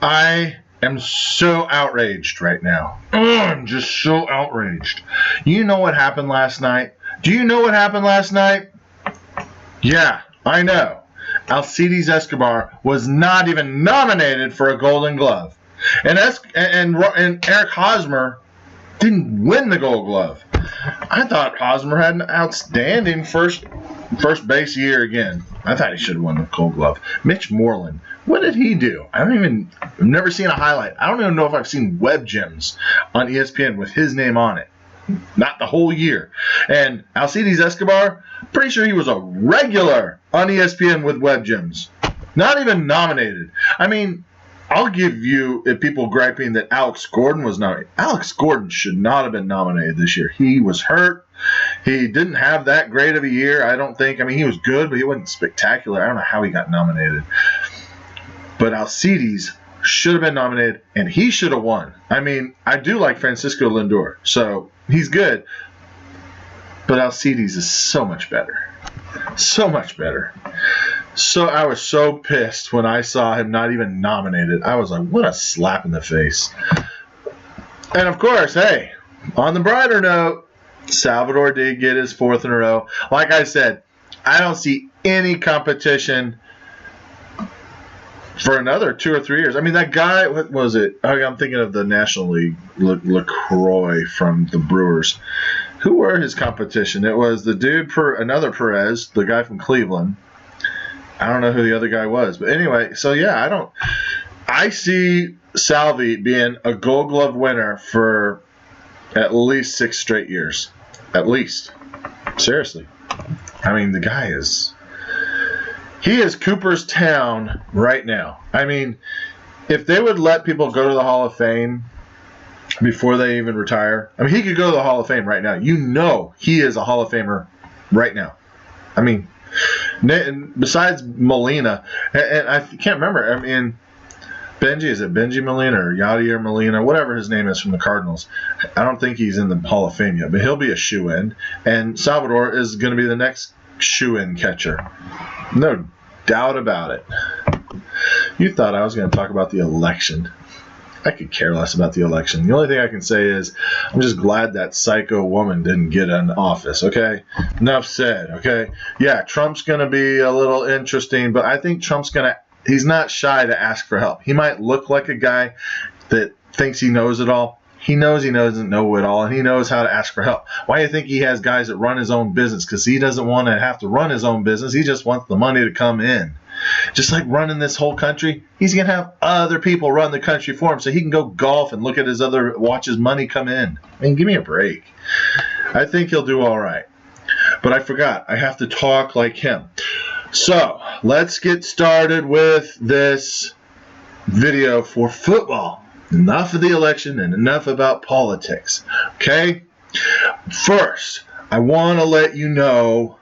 I am so outraged right now. I'm just so outraged. You know what happened last night? Do you know what happened last night? Yeah, I know. Alcides Escobar was not even nominated for a Golden Glove. And Eric Hosmer didn't win the Gold Glove. I thought Hosmer had an outstanding first base year again. I thought he should have won the Gold Glove. Mitch Moreland, what did he do? I've never seen a highlight. I don't even know if I've seen Web Gems on ESPN with his name on it. Not the whole year. And Alcides Escobar, pretty sure he was a regular on ESPN with Web Gems. Not even nominated. I mean, I'll give you, if people griping that Alex Gordon was nominated. Alex Gordon should not have been nominated this year. He was hurt. He didn't have that great of a year, I don't think. I mean, he was good, but he wasn't spectacular. I don't know how he got nominated. But Alcides should have been nominated, and he should have won. I mean, I do like Francisco Lindor, so he's good. But Alcides is so much better. So much better. So I was so pissed when I saw him not even nominated. I was like, what a slap in the face. And of course, hey, on the brighter note, Salvador did get his fourth in a row. Like I said, I don't see any competition for another 2 or 3 years. I mean, that guy, what was it? Oh, I'm thinking of the National League, LaCroix from the Brewers. Who were his competition? It was the dude, another Perez, the guy from Cleveland. I don't know who the other guy was. But anyway, so yeah, I see Salvi being a Gold Glove winner for at least 6 straight years. At least. Seriously. I mean, the guy he is Cooperstown right now. I mean, if they would let people go to the Hall of Fame before they even retire, I mean, he could go to the Hall of Fame right now. You know he is a Hall of Famer right now. I mean, besides Molina, and I can't remember. I mean, is it Benji Molina or Yadier Molina, whatever his name is from the Cardinals? I don't think he's in the Hall of Fame yet, but he'll be a shoe-in. And Salvador is going to be the next shoe-in catcher. No doubt about it. You thought I was going to talk about the election. I could care less about the election. The only thing I can say is I'm just glad that psycho woman didn't get in office, okay? Enough said, okay? Yeah, Trump's going to be a little interesting, but I think he's not shy to ask for help. He might look like a guy that thinks he knows it all. He knows he doesn't know it all, and he knows how to ask for help. Why do you think he has guys that run his own business? Because he doesn't want to have to run his own business. He just wants the money to come in. Just like running this whole country, he's going to have other people run the country for him so he can go golf and watch his money come in. I mean, give me a break. I think he'll do all right. But I forgot. I have to talk like him. So, let's get started with this video for football. Enough of the election and enough about politics. Okay? First, I want to let you know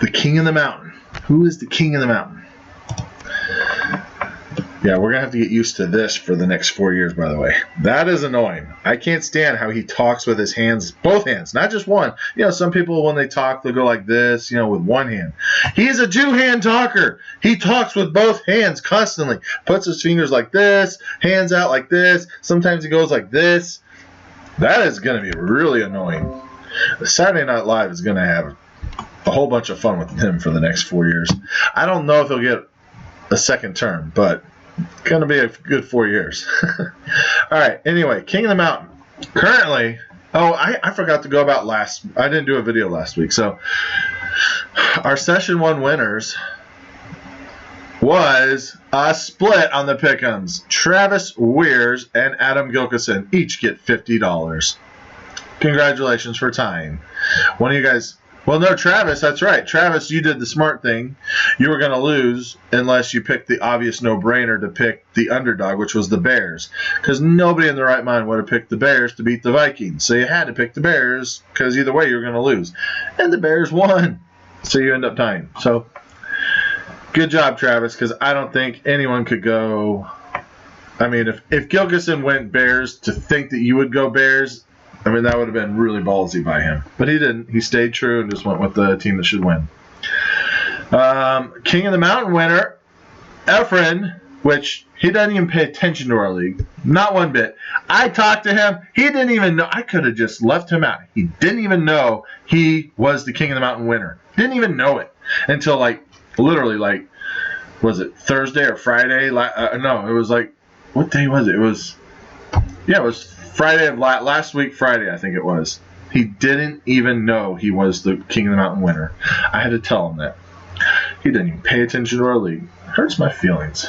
the King of the Mountain. Who is the King of the Mountain? Yeah, we're going to have to get used to this for the next 4 years, by the way. That is annoying. I can't stand how he talks with his hands, both hands, not just one. You know, some people, when they talk, they'll go like this, with one hand. He is a two-hand talker. He talks with both hands constantly. Puts his fingers like this, hands out like this. Sometimes he goes like this. That is going to be really annoying. Saturday Night Live is going to have a whole bunch of fun with him for the next 4 years. I don't know if he'll get a second term, but it's going to be a good 4 years. All right. Anyway, King of the Mountain. Currently, I forgot to go about I didn't do a video last week. So our session 1 winners was a split on the pick'ems. Travis Weirs and Adam Gilkison each get $50. Congratulations for tying. One of you guys. Well, no, Travis, that's right. Travis, you did the smart thing. You were going to lose unless you picked the obvious no-brainer to pick the underdog, which was the Bears. Because nobody in their right mind would have picked the Bears to beat the Vikings. So you had to pick the Bears because either way you were going to lose. And the Bears won. So you end up tying. So good job, Travis, because I don't think anyone could go. I mean, if Gilkison went Bears, to think that you would go Bears, I mean, that would have been really ballsy by him. But he didn't. He stayed true and just went with the team that should win. King of the Mountain winner, Efren, which he doesn't even pay attention to our league. Not one bit. I talked to him. He didn't even know. I could have just left him out. He didn't even know he was the King of the Mountain winner. Didn't even know it until literally was it Thursday or Friday? No, it was what day was it? It was Friday of last week, Friday, I think it was. He didn't even know he was the King of the Mountain winner. I had to tell him that. He didn't even pay attention to our league. Hurts my feelings.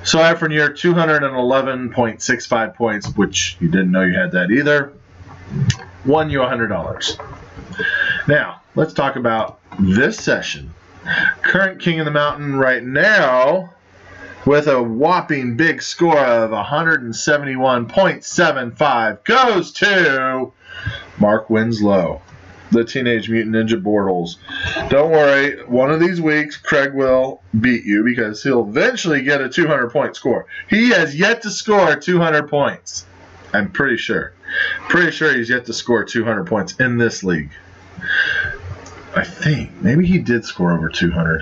So after year 211.65 points, which you didn't know you had that either, won you $100. Now, let's talk about this session. Current King of the Mountain right now, with a whopping big score of 171.75, goes to Mark Winslow, the Teenage Mutant Ninja Bortles. Don't worry, one of these weeks Craig will beat you because he'll eventually get a 200-point score. He has yet to score 200 points. I'm pretty sure. Pretty sure he's yet to score 200 points in this league. I think. Maybe he did score over 200.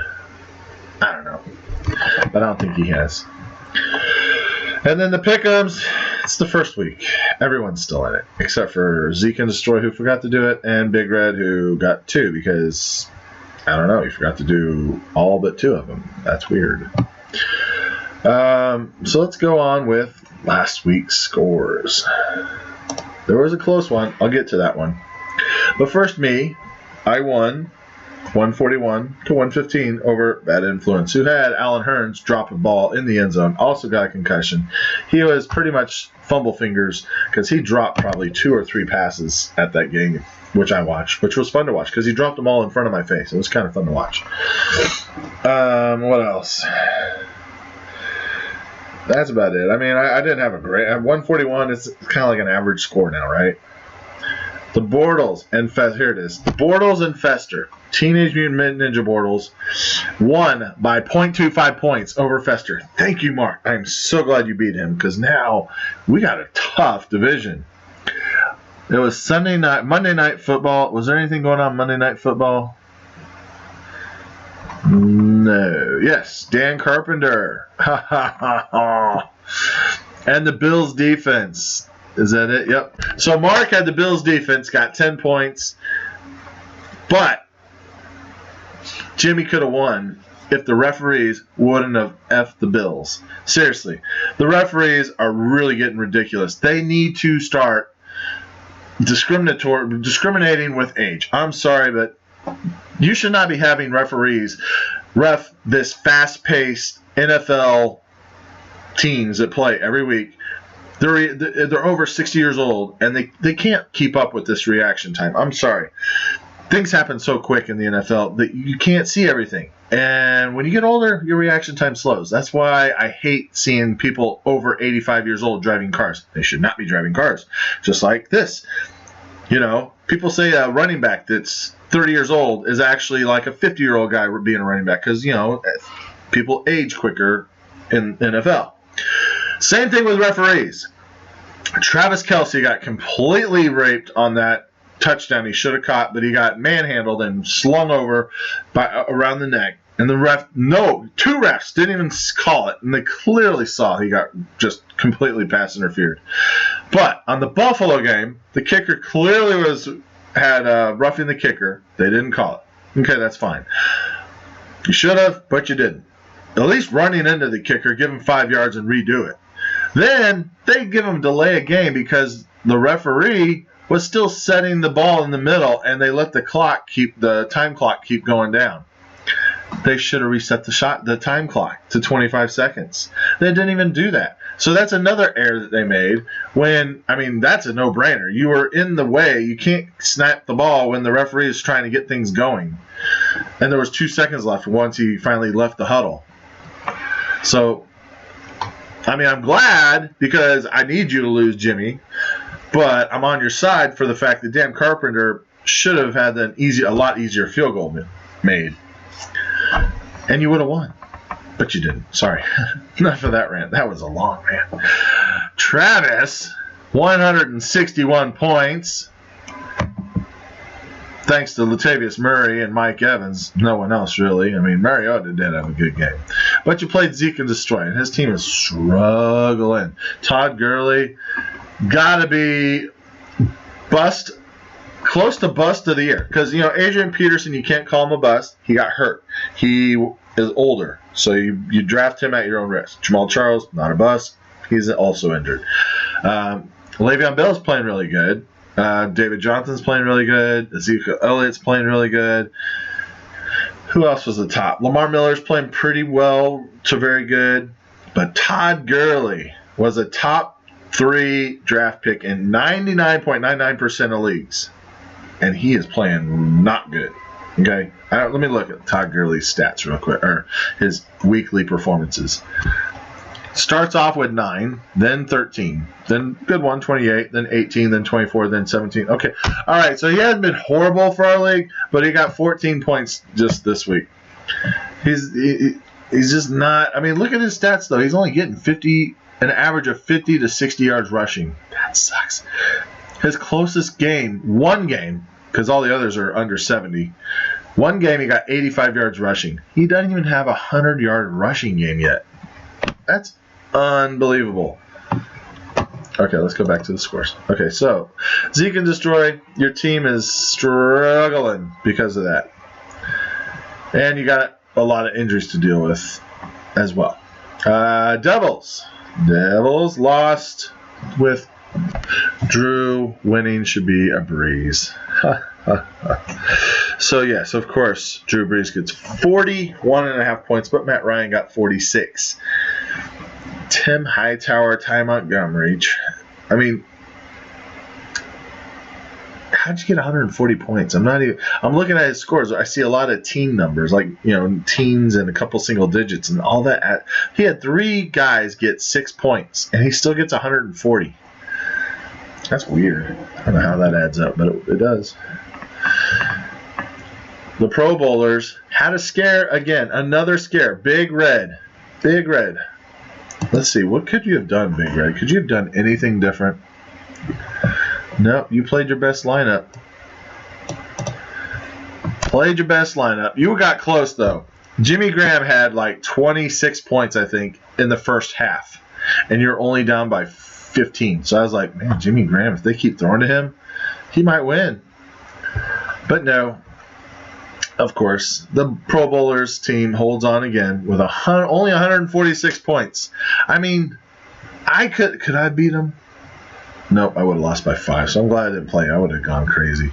I don't know. But I don't think he has. And then the Pick'ems, it's the first week. Everyone's still in it, except for Zeke and Destroy, who forgot to do it, and Big Red, who got 2 because, I don't know, he forgot to do all but 2 of them. That's weird. So let's go on with last week's scores. There was a close one. I'll get to that one. But first, I won 141 to 115 over Bad Influence, who had Alan Hearns drop a ball in the end zone, also got a concussion. He was pretty much fumble fingers because he dropped probably 2 or 3 passes at that game, which I watched, which was fun to watch because he dropped them all in front of my face. It was kind of fun to watch. What else? That's about it. I mean, I didn't have a great... 141 is kind of like an average score now, right? The Bortles and Fester. Here it is. The Bortles and Fester. Teenage Mutant Ninja Bortles won by 0.25 points over Fester. Thank you, Mark. I'm so glad you beat him because now we got a tough division. It was Monday Night Football. Was there anything going on Monday Night Football? No. Yes, Dan Carpenter. Ha ha ha ha. And the Bills defense. Is that it? Yep. So Mark had the Bills defense, got 10 points. But Jimmy could have won if the referees wouldn't have effed the Bills. Seriously. The referees are really getting ridiculous. They need to start discriminating with age. I'm sorry, but you should not be having referees ref this fast-paced NFL teams that play every week. They're over 60 years old, and they can't keep up with this reaction time. I'm sorry. Things happen so quick in the NFL that you can't see everything. And when you get older, your reaction time slows. That's why I hate seeing people over 85 years old driving cars. They should not be driving cars. Just like this. You know, people say a running back that's 30 years old is actually like a 50-year-old guy being a running back because, you know, people age quicker in NFL. Same thing with referees. Travis Kelce got completely raped on that touchdown he should have caught, but he got manhandled and slung over around the neck. And the two refs didn't even call it, and they clearly saw he got just completely pass interfered. But on the Buffalo game, the kicker clearly had roughing the kicker. They didn't call it. Okay, that's fine. You should have, but you didn't. At least running into the kicker, give him 5 yards and redo it. Then they give him delay a game because the referee was still setting the ball in the middle, and they let the time clock keep going down. They should have reset the time clock to 25 seconds. They didn't even do that. So that's another error that they made that's a no-brainer. You were in the way. You can't snap the ball when the referee is trying to get things going. And there was 2 seconds left once he finally left the huddle. So, I'm glad because I need you to lose, Jimmy. But I'm on your side for the fact that Dan Carpenter should have had a lot easier field goal made. And you would have won. But you didn't. Sorry. Enough of that rant. That was a long rant. Travis, 161 points. thanks to Latavius Murray and Mike Evans, no one else really. I mean, Mariota did have a good game. But you played Zeke and Destroy, and his team is struggling. Todd Gurley, got to be bust, close to bust of the year. Because, Adrian Peterson, you can't call him a bust. He got hurt. He is older, so you draft him at your own risk. Jamal Charles, not a bust. He's also injured. Le'Veon Bell's playing really good. David Johnson's playing really good. Ezekiel Elliott's playing really good. Who else was the top? Lamar Miller's playing pretty well to very good. But Todd Gurley was a top 3 draft pick in 99.99% of leagues. And he is playing not good. Okay? Let me look at Todd Gurley's stats real quick, or his weekly performances. Starts off with 9, then 13, then good one, 28, then 18, then 24, then 17. Okay. All right, so he hasn't been horrible for our league, but he got 14 points just this week. He's just not – I mean, look at his stats, though. He's only getting an average of 50 to 60 yards rushing. That sucks. His closest game, one game, because all the others are under 70, one game he got 85 yards rushing. He doesn't even have a 100-yard rushing game yet. That's unbelievable. Okay, let's go back to the scores. Okay, so Zeke and Destroy, your team is struggling because of that. And you got a lot of injuries to deal with as well. Devils lost with Drew. Winning should be a breeze. So, yes, of course, Drew Brees gets 41.5 points, but Matt Ryan got 46. Tim Hightower, Ty Montgomery. I mean, how'd you get 140 points? I'm looking at his scores. I see a lot of teen numbers, like, teens and a couple single digits and all that. He had 3 guys get 6 points, and he still gets 140. That's weird. I don't know how that adds up, but it does. The Pro Bowlers had a scare again. Another scare. Big Red. Let's see. What could you have done, Big Red? Could you have done anything different? No, you played your best lineup. You got close, though. Jimmy Graham had like 26 points, I think, in the first half. And you're only down by 15. So I was like, man, Jimmy Graham, if they keep throwing to him, he might win. But no. Of course, the Pro Bowlers team holds on again with only 146 points. I mean, could I beat them? Nope, I would have lost by 5, so I'm glad I didn't play. I would have gone crazy.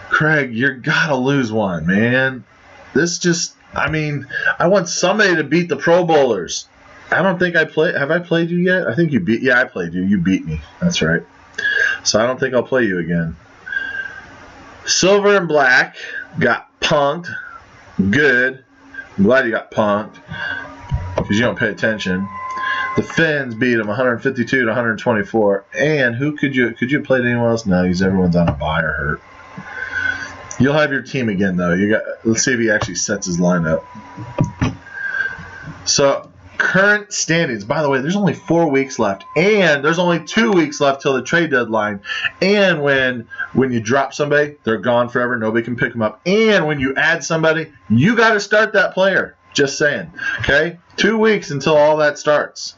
Craig, you gotta lose one, man. I want somebody to beat the Pro Bowlers. I don't think I played. Have I played you yet? I think you beat. Yeah, I played you. You beat me. That's right. So I don't think I'll play you again. Silver and Black got punked. Good. I'm glad you got punked because you don't pay attention. The Finns beat them 152 to 124. And who could you have played anyone else? No, because everyone's on a bye or hurt. You'll have your team again though. Let's see if he actually sets his lineup. So current standings. By the way, there's only 4 weeks left, and there's only 2 weeks left till the trade deadline. And when you drop somebody, they're gone forever. Nobody can pick them up. And when you add somebody, you got to start that player. Just saying. Okay? 2 weeks until all that starts.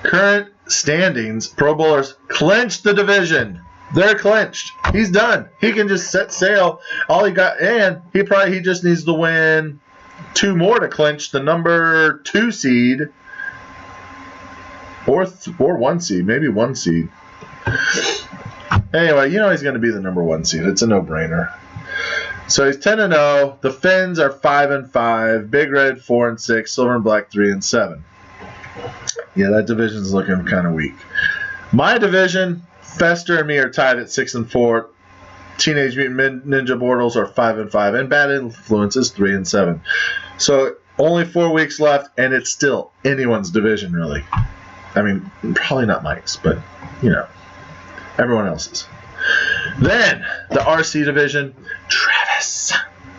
Current standings. Pro Bowlers clinched the division. They're clinched. He's done. He can just set sail. All he got, and he just needs to win 2 more to clinch the number 2 seed, or 1 seed, maybe 1 seed. Anyway, he's going to be the number 1 seed. It's a no-brainer. So he's 10-0. The Finns are 5-5. Big Red 4-6. Silver and Black 3-7. Yeah, that division's looking kind of weak. My division, Fester and me are tied at 6-4. Teenage Mutant Ninja Mortals are 5-5, and Bad Influence is 3-7. So only 4 weeks left, and it's still anyone's division, really. I mean, probably not Mike's, but everyone else's. Then the RC division,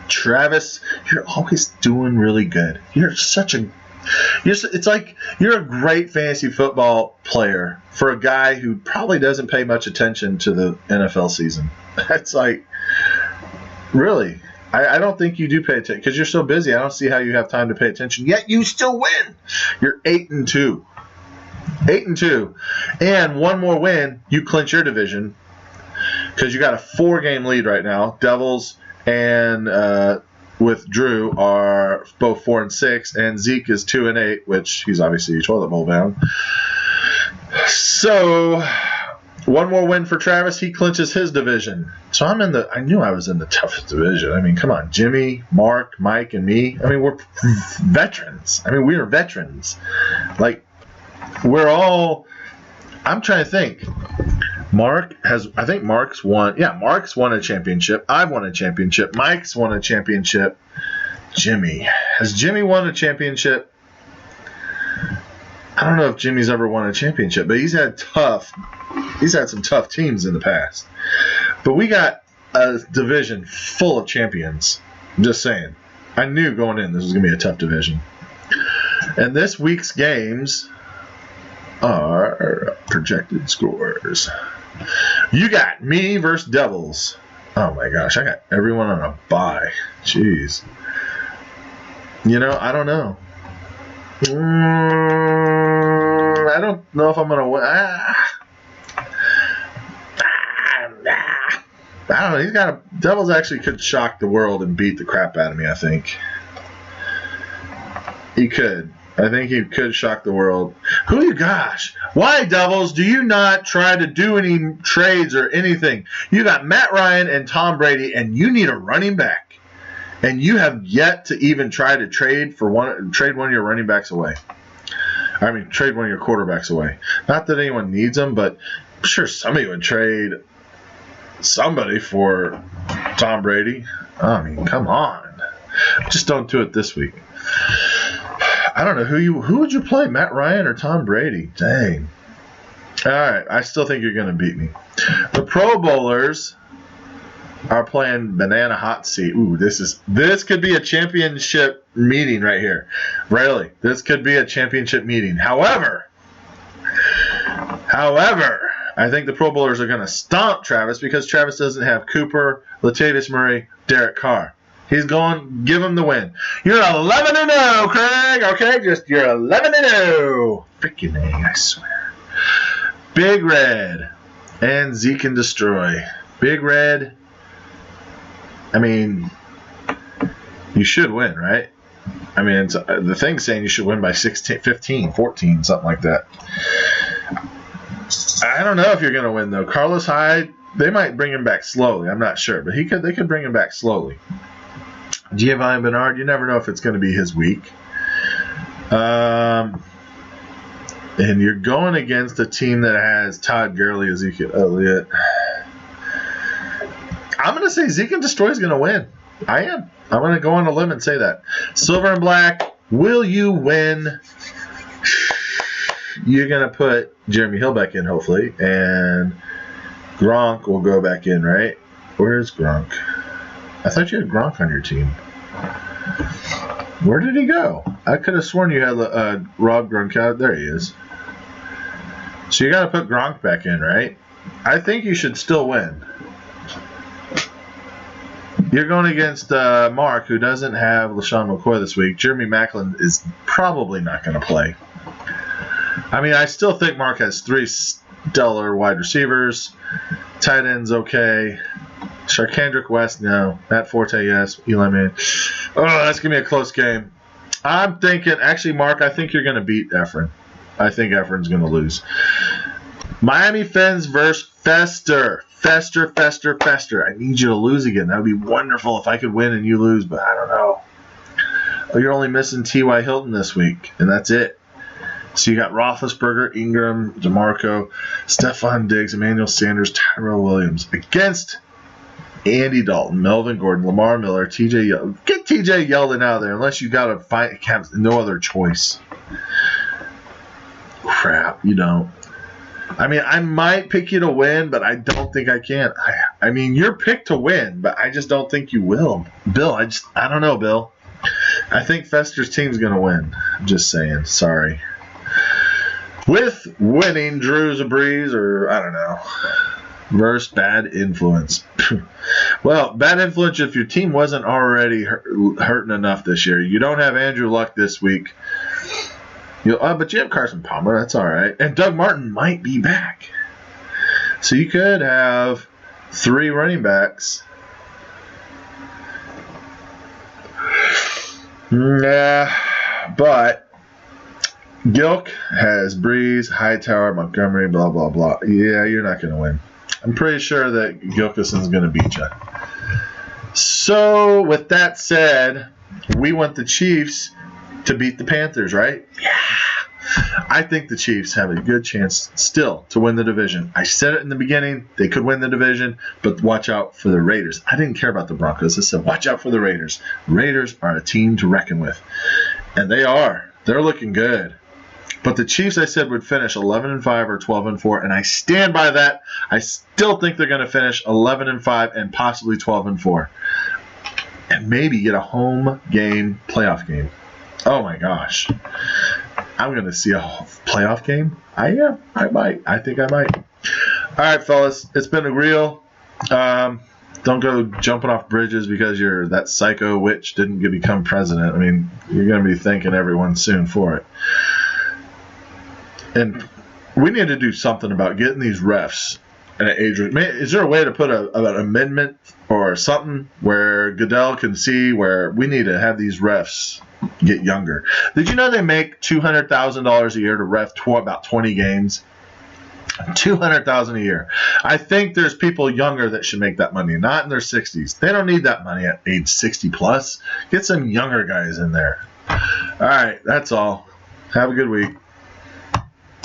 Travis, you're always doing really good. You're such a It's like you're a great fantasy football player for a guy who probably doesn't pay much attention to the NFL season. That's like, really, I don't think you do pay attention because you're so busy. I don't see how you have time to pay attention. Yet you still win. You're 8-2, 8-2, and one more win, you clinch your division because you got a 4-game lead right now. Devils and with Drew are both 4-6, and Zeke is 2-8, which he's obviously toilet bowl bound. So one more win for Travis, he clinches his division. So I knew I was in the toughest division. I mean, come on, Jimmy, Mark, Mike, and me. I mean, we're veterans. I mean, we are veterans. Like, we're all. I'm trying to think. I think Mark's won. Yeah, Mark's won a championship. I've won a championship. Mike's won a championship. Has Jimmy won a championship? I don't know if Jimmy's ever won a championship, but he's had some tough teams in the past. But we got a division full of champions. I'm just saying. I knew going in this was going to be a tough division. And this week's games are projected scores. You got me versus Devils. Oh my gosh, I got everyone on a bye. Jeez. I don't know. I don't know if I'm going to win. I don't know. Devils actually could shock the world and beat the crap out of me, I think. He could. I think he could shock the world. Gosh, why, Devils, do you not try to do any trades or anything? You got Matt Ryan and Tom Brady, and you need a running back. And you have yet to even try to trade one of your running backs away. I mean, trade one of your quarterbacks away. Not that anyone needs them, but I'm sure somebody would trade somebody for Tom Brady. I mean, come on. Just don't do it this week. I don't know who would you play, Matt Ryan or Tom Brady? Dang. All right, I still think you're going to beat me. The Pro Bowlers are playing Banana Hot Seat. Ooh, this could be a championship meeting right here. Really, this could be a championship meeting. However, I think the Pro Bowlers are going to stomp Travis because Travis doesn't have Cooper, Latavius Murray, Derek Carr. He's going, give him the win. You're 11-0, Craig. Okay, you're 11-0. Freaking A, I swear. Big Red and Zeke and Destroy. Big Red. I mean, you should win, right? I mean, the thing's saying you should win by 16, 15, 14, something like that. I don't know if you're going to win, though. Carlos Hyde, they might bring him back slowly. I'm not sure, but they could bring him back slowly. Giovanni Bernard, you never know if it's going to be his week. And you're going against a team that has Todd Gurley, Ezekiel Elliott. I'm going to say Zeke and Destroy is going to win. I am. I'm going to go on a limb and say that. Silver and Black, will you win? You're going to put Jeremy Hill back in, hopefully. And Gronk will go back in, right? Where's Gronk? I thought you had Gronk on your team. Where did he go? I could have sworn you had Rob Gronkowski. There he is. So you got to put Gronk back in, right? I think you should still win. You're going against Mark, who doesn't have LaShawn McCoy this week. Jeremy Maclin is probably not going to play. I mean, I still think Mark has 3 stellar wide receivers. Tight end's okay. Sharkandrick West, no. Matt Forte, yes. Eli Manning. Oh, that's going to be a close game. I'm thinking, actually, Mark, I think you're going to beat Efren. I think Efren's going to lose. Miami Fins versus Fester. Fester. I need you to lose again. That would be wonderful if I could win and you lose, but I don't know. Oh, you're only missing T.Y. Hilton this week, and that's it. So you got Roethlisberger, Ingram, DeMarco, Stephon Diggs, Emmanuel Sanders, Tyrell Williams against Andy Dalton, Melvin Gordon, Lamar Miller, TJ Yeldon. Get TJ Yeldon out of there unless you got to find no other choice. Crap, you don't. I mean, I might pick you to win, but I don't think I can. I mean, you're picked to win, but I just don't think you will. Bill, I don't know, Bill. I think Fester's team's going to win. I'm just saying. Sorry. With winning Drew's a breeze, or I don't know. Versus bad influence. Well, bad influence if your team wasn't already hurting enough this year. You don't have Andrew Luck this week. But you have Carson Palmer. That's all right. And Doug Martin might be back. So you could have 3 running backs. Yeah, but Gilk has Breeze, Hightower, Montgomery, blah, blah, blah. Yeah, you're not going to win. I'm pretty sure that Gilkison's going to beat you. So, with that said, we want the Chiefs to beat the Panthers, right? Yeah. I think the Chiefs have a good chance still to win the division. I said it in the beginning. They could win the division, but watch out for the Raiders. I didn't care about the Broncos. I said, watch out for the Raiders. Raiders are a team to reckon with. And they are. They're looking good. But the Chiefs, I said, would finish 11-5 or 12-4, and I stand by that. I still think they're going to finish 11-5 and possibly 12-4, and maybe get a home game, playoff game. Oh my gosh, I'm going to see a playoff game. I might. I think I might. All right, fellas, it's been a real. Don't go jumping off bridges because that psycho witch didn't become president. I mean, you're going to be thanking everyone soon for it. And we need to do something about getting these refs at an age. Is there a way to put an amendment or something where Goodell can see where we need to have these refs get younger? Did you know they make $200,000 a year to ref about 20 games? $200,000 a year. I think there's people younger that should make that money, not in their 60s. They don't need that money at age 60 plus. Get some younger guys in there. All right, that's all. Have a good week.